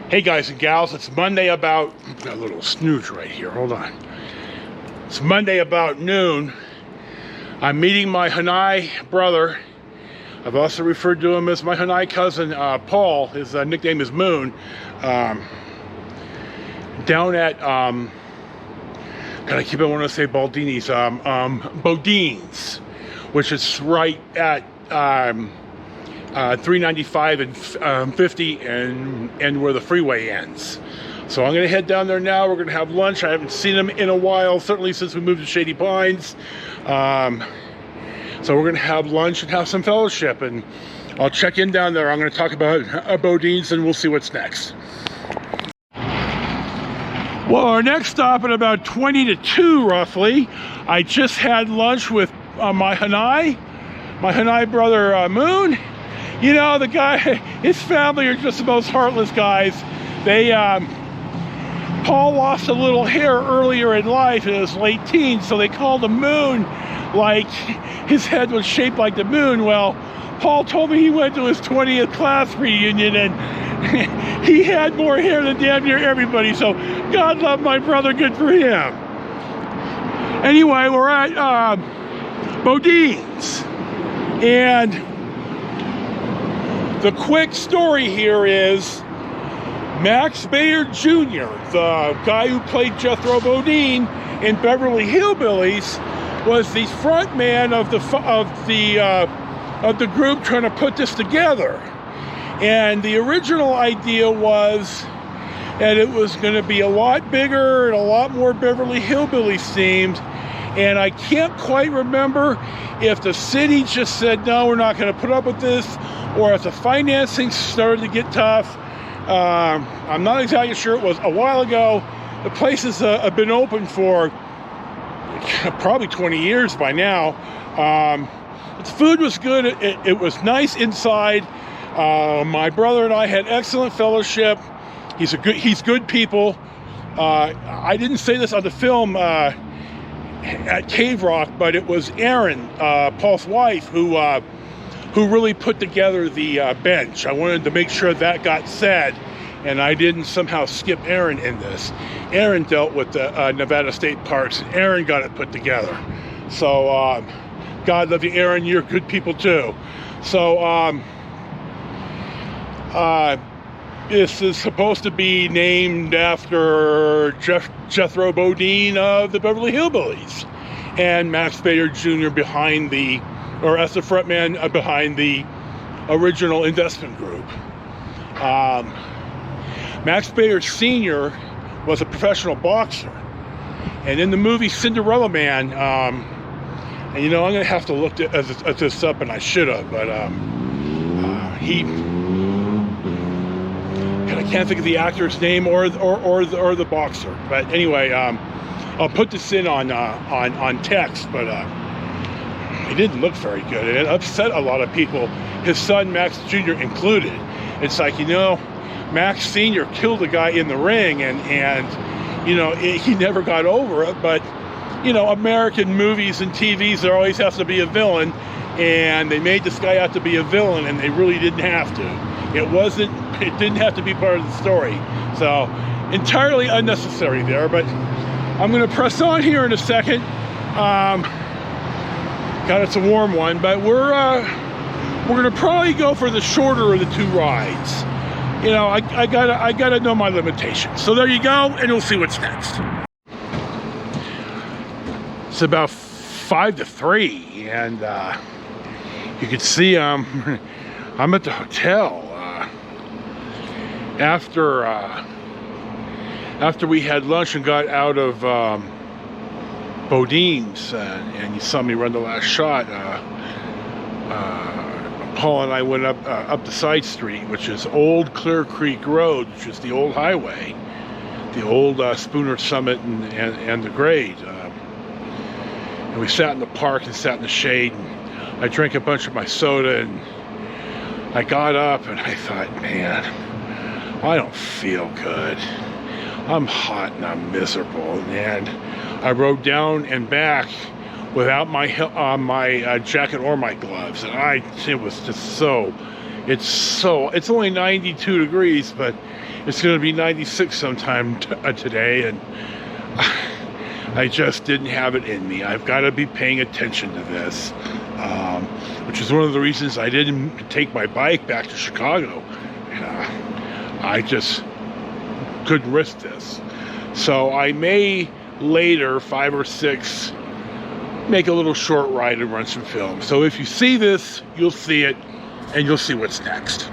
Hey guys and gals, it's Monday about, got a little snooze right here, hold on. It's Monday about noon. I'm meeting my Hanai brother. I've also referred to him as my Hanai cousin, Paul. His nickname is Moon. Down at, God, I keep on wanting to say Bodine's, Bodine's, which is right at 395 and 50 and where the freeway ends. So I'm gonna head down there now. We're gonna have lunch. I haven't seen him in a while, certainly since we moved to Shady Pines. So we're gonna have lunch and have some fellowship, and I'll check in down there. I'm gonna talk about Bodine's and we'll see what's next. Well, our next stop at about 20 to 2 roughly, I just had lunch with my Hanai brother Moon. You know, the guy, his family are just the most heartless guys. They, Paul lost a little hair earlier in life in his late teens, so they called him Moon, like his head was shaped like the moon. Well, Paul told me he went to his 20th class reunion and he had more hair than damn near everybody, so God love my brother, good for him. Anyway, we're at Bodine's, and the quick story here is Max Spyder Jr., the guy who played Jethro Bodine in Beverly Hillbillies, was the front man of the group trying to put this together. And the original idea was that it was going to be a lot bigger and a lot more Beverly Hillbillies themed. And I can't quite remember if the city just said, no, we're not going to put up with this, or if the financing started to get tough. I'm not exactly sure. It was a while ago. The place has been open for probably 20 years by now. The food was good. It was nice inside. My brother and I had excellent fellowship. He's good people. I didn't say this on the film at Cave Rock, but it was Erin, Paul's wife, who really put together the bench. I wanted to make sure that got said, and I didn't somehow skip Erin in this. Erin dealt with the Nevada State Parks, and Erin got it put together. So, God love you, Erin, you're good people too. So, this is supposed to be named after Jethro Bodine of the Beverly Hillbillies, and Max Spyder Jr. behind the, or as the frontman behind the original investment group. Max Spyder Sr. was a professional boxer, and in the movie Cinderella Man, and you know, I'm gonna have to look at this up, and I should have, but I can't think of the actor's name or the boxer. But anyway, I'll put this in on text, but it didn't look very good, and it upset a lot of people, his son Max Jr. included. It's like, you know, Max Sr. killed a guy in the ring, and you know, he never got over it. But you know, American movies and TVs, there always has to be a villain, and they made this guy out to be a villain, and they really didn't have to. It didn't have to be part of the story. So entirely unnecessary there, but I'm gonna press on here in a second. God, it's a warm one, but we're gonna probably go for the shorter of the two rides. You know, I gotta know my limitations. So there you go, and we'll see what's next. It's about 5 to 3, and you can see I'm at the hotel. After we had lunch and got out of Bodine's, and you saw me run the last shot, Paul and I went up the side street, which is Old Clear Creek Road, which is the old highway, the old Spooner Summit and the grade. And we sat in the park and sat in the shade, and I drank a bunch of my soda, and I got up and I thought, man, I don't feel good. I'm hot and I'm miserable, and I rode down and back without my jacket or my gloves, and it was just so It's only 92 degrees, but it's going to be 96 sometime today, and I just didn't have it in me. I've got to be paying attention to this, which is one of the reasons I didn't take my bike back to Chicago. I just couldn't risk this. So I may later, 5 or 6, make a little short ride and run some film. So if you see this, you'll see it, and you'll see what's next.